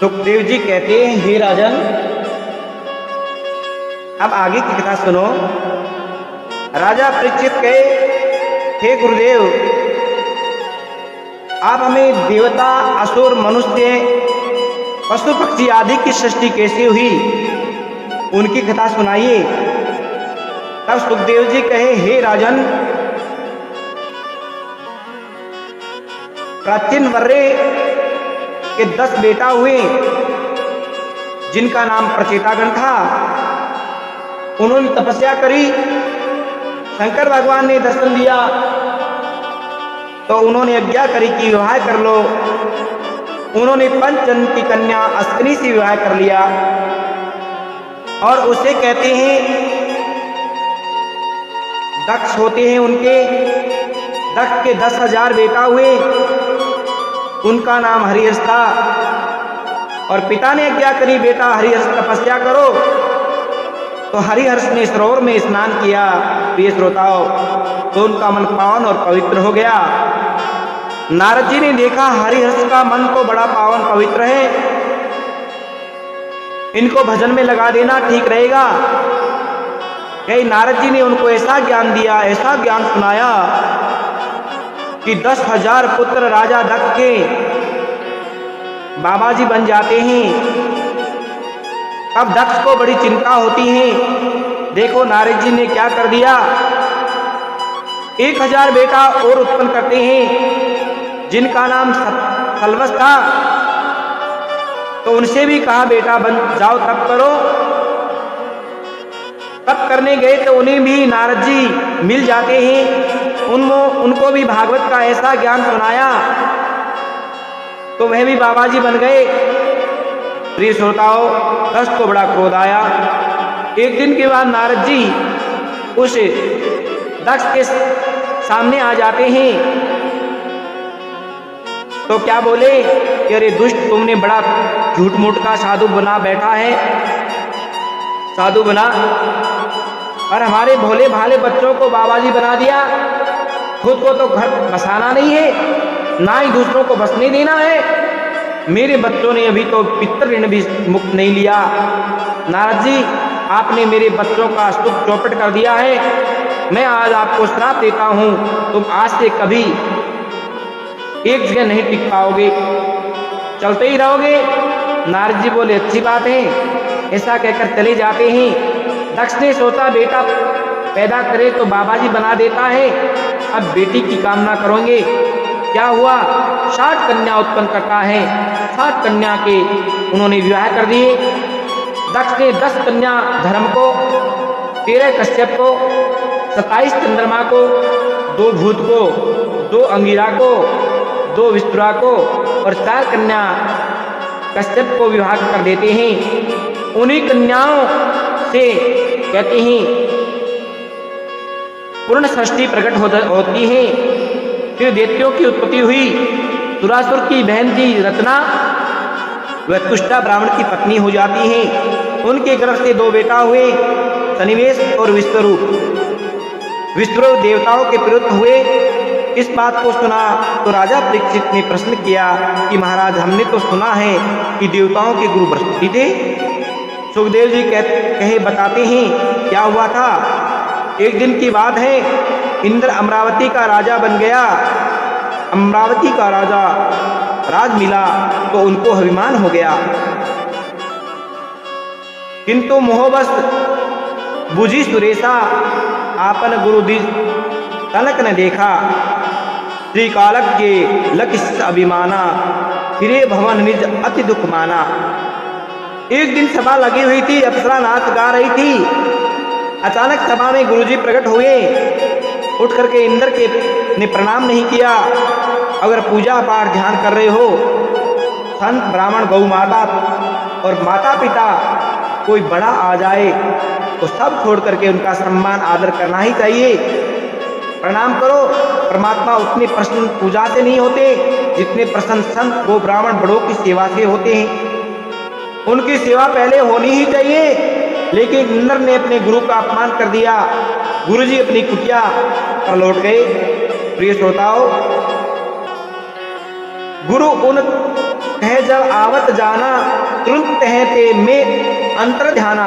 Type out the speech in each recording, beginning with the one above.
सुखदेव जी कहते हैं, हे राजन, अब आगे की कथा सुनो। राजा परीक्षित कहे, हे गुरुदेव, आप हमें देवता, असुर, मनुष्य, पशु पक्षी आदि की सृष्टि कैसे हुई उनकी कथा सुनाइए। तब सुखदेव जी कहे, हे राजन, प्राचीन वर्रे के 10 बेटा हुए जिनका नाम प्रचेतागण था। उन्होंने तपस्या करी, शंकर भगवान ने दर्शन दिया तो उन्होंने आज्ञा करी कि विवाह कर लो। उन्होंने पंचजन की कन्या अश्विनी से विवाह कर लिया और उसे कहते हैं दक्ष होते हैं उनके। दक्ष के 10,000 बेटा हुए, उनका नाम हरिहर्ष था। और पिता ने आज्ञा करी, बेटा हरिहर्ष तपस्या करो। तो हरिहर्ष ने सरोवर में स्नान किया, प्रिय श्रोताओं, तो उनका मन पावन और पवित्र हो गया। नारद जी ने देखा हरिहर्ष का मन तो बड़ा पावन पवित्र है, इनको भजन में लगा देना ठीक रहेगा। यही नारद जी ने उनको ऐसा ज्ञान दिया, ऐसा ज्ञान सुनाया कि 10,000 पुत्र राजा दक्ष के बाबा जी बन जाते हैं। अब दक्ष को बड़ी चिंता होती है। देखो नारद जी ने क्या कर दिया, 1,000 बेटा और उत्पन्न करते हैं जिनका नाम सलवस था। तो उनसे भी कहा, बेटा बन जाओ, तप करो। तप करने गए तो उन्हें भी नारद जी मिल जाते हैं। उनको भी भागवत का ऐसा ज्ञान सुनाया तो वह भी बाबा जी बन गए। प्रिय श्रोताओं, दक्ष को बड़ा क्रोध आया। एक दिन के बाद नारद जी उस दक्ष के सामने आ जाते हैं तो क्या बोले कि अरे दुष्ट, तुमने बड़ा झूठ मूठ का साधु बना बैठा है, साधु बना और हमारे भोले भाले बच्चों को बाबा जी बना दिया। खुद को तो घर बसाना नहीं है, ना ही दूसरों को बसने देना है। मेरे बच्चों ने अभी तो पितृ ऋण भी मुक्त नहीं लिया। नारद जी, आपने मेरे बच्चों का सुख चौपट कर दिया है। मैं आज आपको श्राप देता हूं, तुम आज से कभी एक जगह नहीं टिक पाओगे, चलते ही रहोगे। नारद जी बोले, अच्छी बात है। ऐसा कहकर चले जाते हैं। दक्ष ने सोचा बेटा पैदा करे तो बाबा जी बना देता है, अब बेटी की कामना करोगे। क्या हुआ, 60 कन्या उत्पन्न करता है। 60 कन्या के उन्होंने विवाह कर दिए। दक्ष ने 10 कन्या धर्म को, 13 कश्यप को, 27 चंद्रमा को, 2 भूत को, 2 अंगिरा को, 2 विस्तुरा को और 4 कन्या कश्यप को विवाह कर देते हैं। उन्हीं कन्याओं से कहते हैं पूर्ण सृष्टि प्रकट होती है। फिर दैत्यों की उत्पत्ति हुई। सुरासुर की बहन थी रत्ना, वह तुष्टा ब्राह्मण की पत्नी हो जाती है। उनके गर्भ से 2 बेटा हुए, सनिवेश और विश्वरूप। विश्वरूप देवताओं के विरुद्ध हुए। इस बात को सुना तो राजा परीक्षित ने प्रश्न किया कि महाराज, हमने तो सुना है कि देवताओं के गुरु बृहस्पति थे। सुखदेव जी कहे बताते हैं क्या हुआ था। एक दिन की बात है, इंद्र अमरावती का राजा बन गया। अमरावती का राजा राज मिला तो उनको अभिमान हो गया, किंतु मोहवश बुझी सुरेशा आपन गुरु दिज तनक न देखा। त्रिकालक के लक्ष्य अभिमाना, फिरे भवन निज अति दुख माना। एक दिन सभा लगी हुई थी, अप्सरा नाच गा रही थी। अचानक सभा में गुरुजी प्रकट हुए। उठ करके इंद्र के ने प्रणाम नहीं किया। अगर पूजा पाठ ध्यान कर रहे हो, संत ब्राह्मण गौ माता और माता पिता कोई बड़ा आ जाए तो सब छोड़ करके उनका सम्मान आदर करना ही चाहिए। प्रणाम करो। परमात्मा उतने प्रसन्न पूजा से नहीं होते जितने प्रसन्न संत गौ ब्राह्मण बड़ों की सेवा से होते हैं। उनकी सेवा पहले होनी ही चाहिए। लेकिन इंद्र ने अपने गुरु का अपमान कर दिया। गुरुजी अपनी कुटिया पर लौट गए। प्रिय श्रोताओं, गुरु उन कह जब आवत जाना, तुरंत है ते में अंतर ध्याना।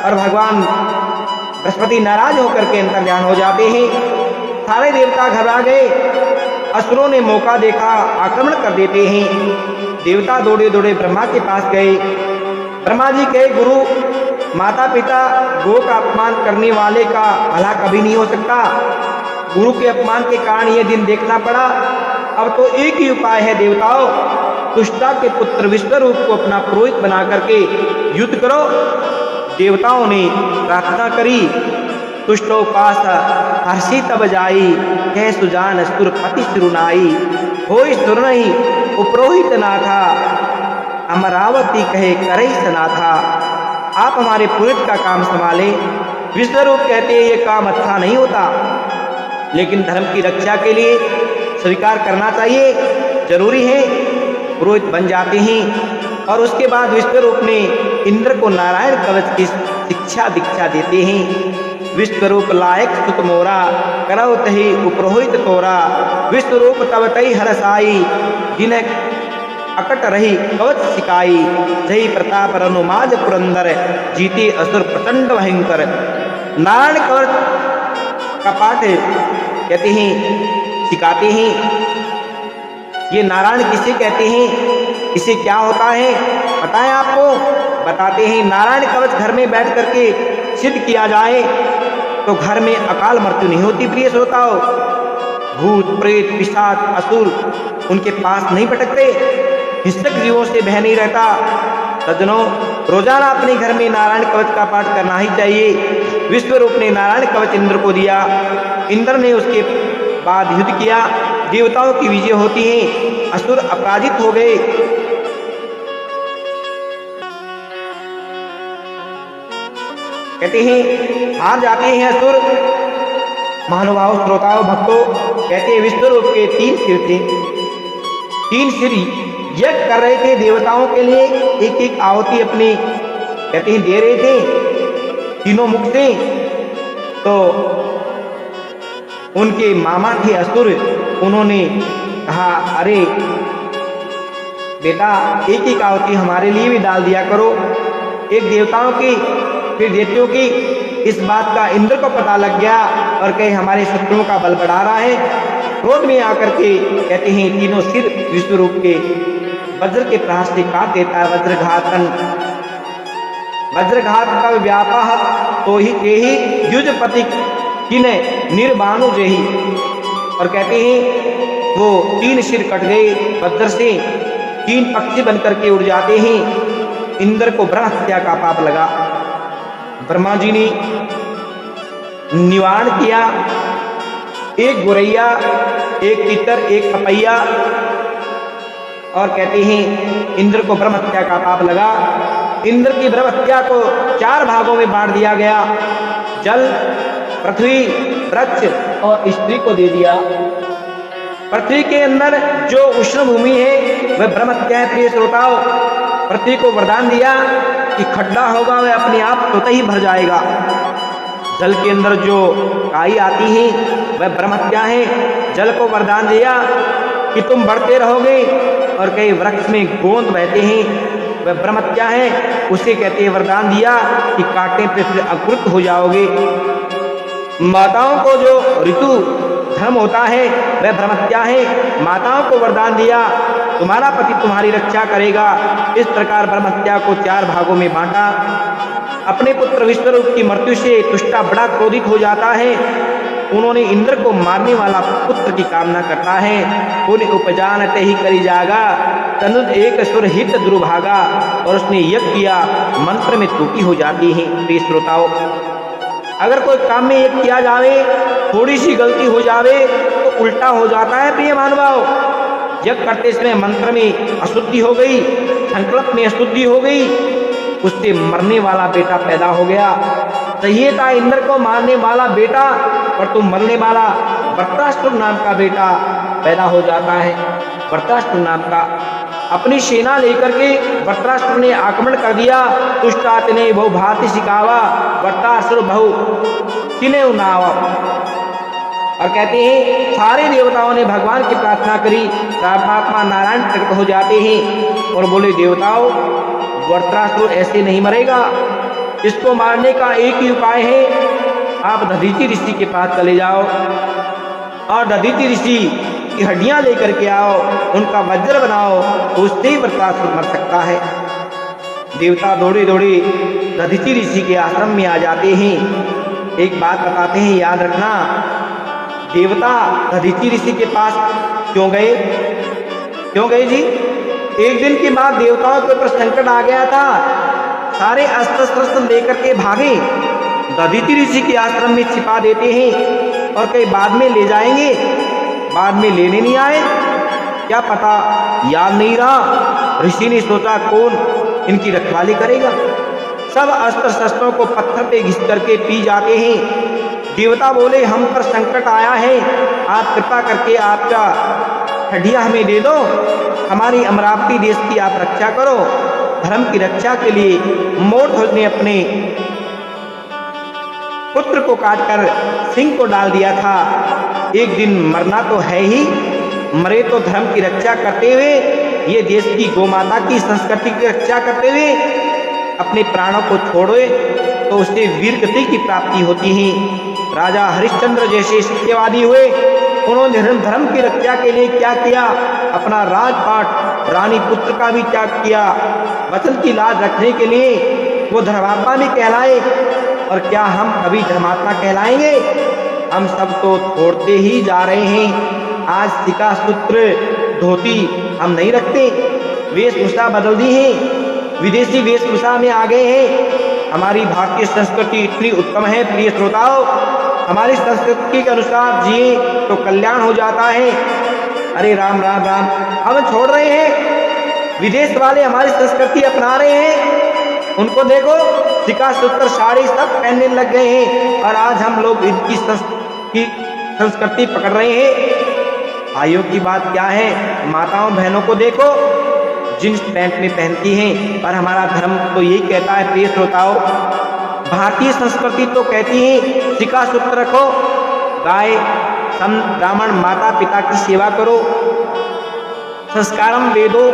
और भगवान बृहस्पति नाराज होकर के अंतर ध्यान हो जाते हैं। सारे देवता घबरा गए। असुरों ने मौका देखा, आक्रमण कर देते हैं। देवता दौड़े दौड़े ब्रह्मा के पास गए। ब्रह्मा जी कहे, गुरु माता पिता गौ का अपमान करने वाले का भला कभी नहीं हो सकता। गुरु के अपमान के कारण ये दिन देखना पड़ा। अब तो एक ही उपाय है देवताओं, तुष्टा के पुत्र विश्वरूप को अपना पुरोहित बना करके युद्ध करो। देवताओं ने प्रार्थना करी। तुष्टोपास हर्षि तब जाई, कह सुजान सुरपति सिरुनाई। होई सुर नहीं उपरोहित नाथा, अमरावती कहे करई सनाथा। आप हमारे पुरोहित का काम संभालें। विश्वरूप कहते हैं ये काम अच्छा नहीं होता, लेकिन धर्म की रक्षा के लिए स्वीकार करना चाहिए, जरूरी है। पुरोहित बन जाते हैं और उसके बाद विश्वरूप ने इंद्र को नारायण कवच की शिक्षा दीक्षा देते हैं। विश्वरूप लायक सुत मोरा, करव तही उपरोहित तोरा। विश्वरूप तब तई हरसाई, जिन्हें अकट रही कवच सिकाई। जय प्रताप रनुमाज पुरंदर, जीते असुर प्रचंड भयंकर। नारायण कवच का पाठ कहते हैं, सिखाते हैं। ये नारायण किसे कहते हैं, इसे क्या होता है पता है आपको? बताते हैं। नारायण कवच घर में बैठ करके सिद्ध किया जाए तो घर में अकाल मृत्यु नहीं होती। प्रिय श्रोताओ, भूत प्रेत पिशाच असुर उनके पास नहीं भटकते, हिंसक जीवों से भय नहीं रहता। सज्जनों, रोजाना अपने घर में नारायण कवच का पाठ करना ही चाहिए। विश्वरूप ने नारायण कवच इंद्र को दिया। इंद्र ने उसके बाद युद्ध किया। देवताओं की विजय होती है, असुर अपराजित हो गए। कहते हैं हार जाते हैं असुर। महानुभाव श्रोताओं भक्तों, कहते हैं विश्वरूप के 3 सिर थे। 3 सिर यज्ञ कर रहे थे देवताओं के लिए, एक एक आहुति अपनी कहते हैं दे रहे थे तीनों मुख से। तो उनके मामा थे असुर, उन्होंने कहा अरे बेटा एक एक आहुति हमारे लिए भी डाल दिया करो, एक देवताओं की फिर दैत्यों की। इस बात का इंद्र को पता लग गया और कहे हमारे शत्रुओं का बल बढ़ा रहा है। क्रोध में आकर के कहते हैं तीनों सिर विश्वरूप के वज्र के प्रहार से काट देता है। वज्रघात का व्यापाह तो ही के ही युजपति किने निर्बाणु जेही। और कहते हैं वो 3 सिर कट गए वज्र से, 3 पक्षी बनकर के उड़ जाते हैं। इंद्र को ब्रह्म हत्या का पाप लगा। ब्रह्मा जी ने निवारण किया। एक गोरैया, एक तीतर, एक पपैया। और कहते हैं इंद्र को ब्रह्म हत्या का पाप लगा। इंद्र की ब्रह्म हत्या को 4 भागों में बांट दिया गया। जल, पृथ्वी, वृक्ष और स्त्री को दे दिया। पृथ्वी के अंदर जो उष्ण भूमि है वह ब्रह्म हत्या है। प्रिय श्रोताओ, पृथ्वी को वरदान दिया कि खड्डा होगा वह अपने आप स्वतः ही भर जाएगा। जल के अंदर जो काई आती है वह ब्रह्म हत्या है। जल को वरदान दिया कि तुम बढ़ते रहोगे। और कई वृक्ष में गोंद बहते हैं वह ब्रह्म हत्या है, उसे कहते हैं वरदान दिया कि काटने पे फिर अकृत हो जाओगे। माताओं को जो ऋतु धर्म होता है वह ब्रह्म हत्या है। माताओं को वरदान दिया तुम्हारा पति तुम्हारी रक्षा करेगा। इस प्रकार ब्रह्म हत्या को 4 भागों में बांटा। अपने पुत्र विश्वरूप की मृत्यु से तुष्टा बड़ा क्रोधित हो जाता है। उन्होंने इंद्र को मारने वाला पुत्र की कामना करता है। उन्हें उपजानते ही करी जागा, तनुज एक सुर हित दुर्भागा। और उसने यज्ञ किया, मंत्र में त्रुटि हो जाती है। प्रिय श्रोताओं, अगर कोई काम में यज्ञ किया जावे, थोड़ी सी गलती हो जावे तो उल्टा हो जाता है। प्रिय महानुभाव, यज्ञ करते समय मंत्र में अशुद्धि हो गई, संकल्प में अशुद्धि हो गई, उससे मरने वाला बेटा पैदा हो गया। चाहिए था इंद्र को मारने वाला बेटा, पर तुम मरने वाला वृत्रासुर नाम का बेटा पैदा हो जाता है। वृत्रासुर नाम का अपनी सेना लेकर के वृत्रासुर ने आक्रमण कर दिया। तुष्टात ने बहु भांति सिखावा, वृत्रासुर बहु तिने उनावा। और कहते हैं सारे देवताओं ने भगवान की प्रार्थना करी। परमात्मा नारायण प्रकट हो जाते हैं और बोले, देवताओं, वृत्रासुर ऐसे नहीं मरेगा, इसको मारने का एक ही उपाय है, आप दधीचि ऋषि के पास चले जाओ और दधीचि ऋषि की हड्डियां लेकर के आओ, उनका वज्र बनाओ, तो उससे ही वृत्रासुर मर सकता है। देवता दौड़े दौड़े दधीचि ऋषि के आश्रम में आ जाते हैं। एक बात बताते हैं, याद रखना, देवता दधीचि ऋषि के पास क्यों गए? क्यों गए जी? एक दिन की बात, देवताओं के ऊपर संकट आ गया था, सारे अस्त्र शस्त्र लेकर के भागे, दधीचि ऋषि के आश्रम में छिपा देते हैं और कहीं बाद में ले जाएंगे, बाद में लेने नहीं आए, क्या पता, याद नहीं रहा। ऋषि ने सोचा कौन इनकी रखवाली करेगा, सब अस्त्र शस्त्रों को पत्थर पे घिस करके पी जाते हैं। देवता बोले, हम पर संकट आया है, आप कृपा करके आपका हड्डियां हमें दे दो, हमारी अमरावती देश की आप रक्षा करो। धर्म की रक्षा के लिए मोरध्वज ने अपने पुत्र को काटकर सिंह को डाल दिया था। एक दिन मरना तो है ही, मरे तो धर्म की रक्षा करते हुए, ये देश की गोमाता की संस्कृति की रक्षा करते हुए अपने प्राणों को छोड़े तो उससे वीर गति की प्राप्ति होती है। राजा हरिश्चंद्र जैसे सत्यवादी हुए, उन्होंने धर्म की रक्षा के लिए क्या किया, अपना राजपाट रानी पुत्र का भी त्याग किया, वचन की लाज रखने के लिए वो धर्मात्मा भी कहलाए। और क्या हम कभी धर्मात्मा कहलाएंगे? हम सब तो छोड़ते ही जा रहे हैं। आज सिका सूत्र धोती हम नहीं रखते, वेशभूषा बदल दी है, विदेशी वेशभूषा में आ गए हैं। हमारी भारतीय संस्कृति इतनी उत्तम है प्रिय श्रोताओं, हमारी संस्कृति के अनुसार जिए तो कल्याण हो जाता है। अरे राम राम राम, हम छोड़ रहे हैं, विदेश वाले हमारी संस्कृति अपना रहे हैं। उनको देखो, सिका सूत्र साड़ी सब पहनने लग गए हैं और आज हम लोग इनकी संस्कृति पकड़ रहे हैं। भाइयों की बात क्या है, माताओं बहनों को देखो, जींस पैंट में पहनती हैं, पर हमारा धर्म तो यही कहता है प्रिय श्रोताओं, भारतीय संस्कृति तो कहती है सिका सूत्र रखो, गाय संत ब्राह्मण माता पिता की सेवा करो, संस्कारम वेदो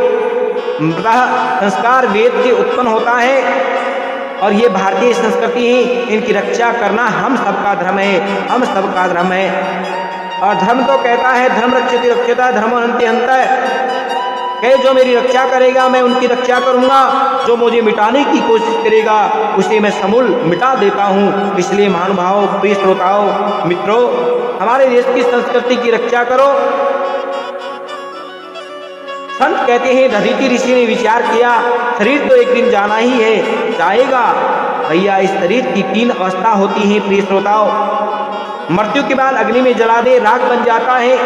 मृतः, संस्कार वेद से उत्पन्न होता है और ये भारतीय संस्कृति है, इनकी रक्षा करना हम सबका धर्म है, हम सबका धर्म है। और धर्म तो कहता है धर्म रक्षति रक्षता धर्म हन्ति हन्तः, कहे जो मेरी रक्षा करेगा मैं उनकी रक्षा करूंगा, जो मुझे मिटाने की कोशिश करेगा उसे मैं समूल मिटा देता हूँ। इसलिए महानुभावों, प्रिय श्रोताओं, मित्रों, हमारे देश की संस्कृति की रक्षा करो। संत कहते हैं, दधीचि ऋषि ने विचार किया, शरीर तो एक दिन जाना ही है, जाएगा भैया। इस शरीर की 3 अवस्था होती हैं प्रिय श्रोताओं, मृत्यु के बाद अग्नि में जला दे राख बन जाता है,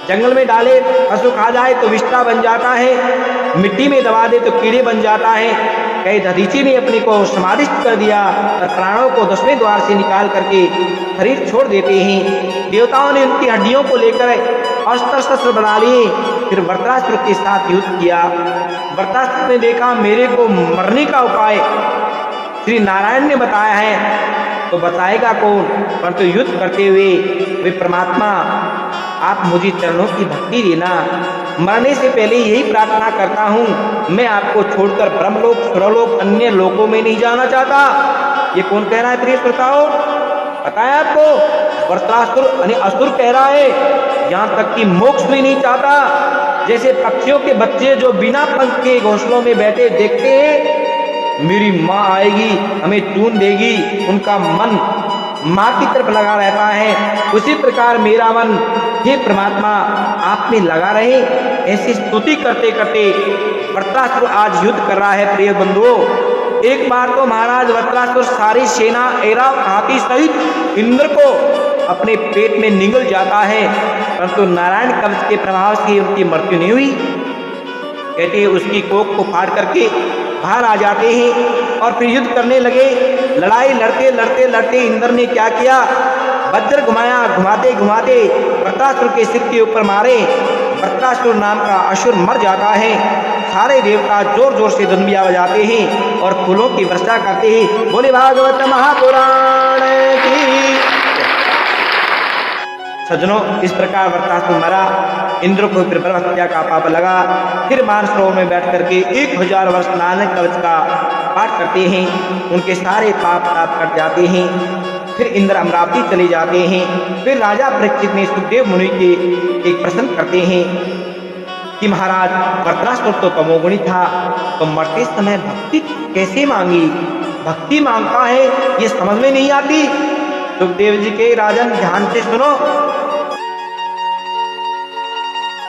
जंगल में डाले पशु खा जाए तो विष्ठा बन जाता है, मिट्टी में दबा दे तो कीड़े बन जाता है। कई दधीचि ने अपने को समाधिस्थ कर दिया और प्राणों को 10वें द्वार से निकाल करके शरीर छोड़ देते हैं। देवताओं ने उनकी हड्डियों को लेकर अस्त्र शस्त्र बना लिए, फिर वृत्रासुर के साथ युद्ध किया। वृत्रासुर ने देखा मेरे को मरने का उपाय श्री नारायण ने बताया है, तो बताएगा कौन, परंतु युद्ध करते हुए वे परमात्मा आप मुझे चरणों की भक्ति देना, मरने से पहले यही प्रार्थना करता हूँ, मैं आपको छोड़कर ब्रह्मलोक सुरलोक अन्य लोकों में नहीं जाना चाहता। ये कौन कह रहा है प्रिय श्रोताओं? पता है आपको, वृत्रासुर यानी असुर कह रहा है, यहाँ तक कि मोक्ष भी नहीं चाहता। जैसे पक्षियों के बच्चे जो बिना पंख के घोंसलों में बैठे देखते हैं मेरी माँ आएगी हमें चून देगी, उनका मन माँ की तरफ लगा रहता है, उसी प्रकार मेरा मन हे परमात्मा आप में लगा रहे। ऐसी स्तुति करते करते वृत्रासुर आज युद्ध कर रहा है प्रिय बंधुओं। एक बार तो महाराज वृत्रासुर सारी सेना ऐरावत हाथी सहित इंद्र को अपने पेट में निगल जाता है, परंतु नारायण कवच के प्रभाव से उनकी मृत्यु नहीं हुई। कहते हैं उसकी कोख को फाड़ करके बाहर आ जाते हैं और फिर युद्ध करने लगे। लड़ाई लड़ते लड़ते लड़ते इंद्र ने क्या किया, वज्र घुमाया, घुमाते घुमाते वृत्रासुर के सिर के ऊपर मारे। वृत्रासुर नाम का असुर मर जाता है। सारे देवता जोर जोर से दुंबिया बजाते हैं और फूलों की वर्षा करते हैं। बोले भागवत महापुराण की। सज्जनों, इस प्रकार वृत्रासुर मरा। इंद्र को फिर ब्रह्म हत्या का पाप लगा। फिर मानसरोवर में बैठ करके 1000 वर्ष नानक कवच का पाठ करते हैं, उनके सारे पाप ताप कट जाते हैं। फिर इंद्र अमरावती चले जाते हैं। फिर राजा परीक्षित ने सुखदेव मुनि के एक प्रश्न करते हैं कि महाराज, वृत्रासुर तो तमोगुणी था, तो मरते समय भक्ति कैसे मांगी? भक्ति मांगता है, ये समझ में नहीं आती। सुखदेव जी के राजन ध्यान से सुनो।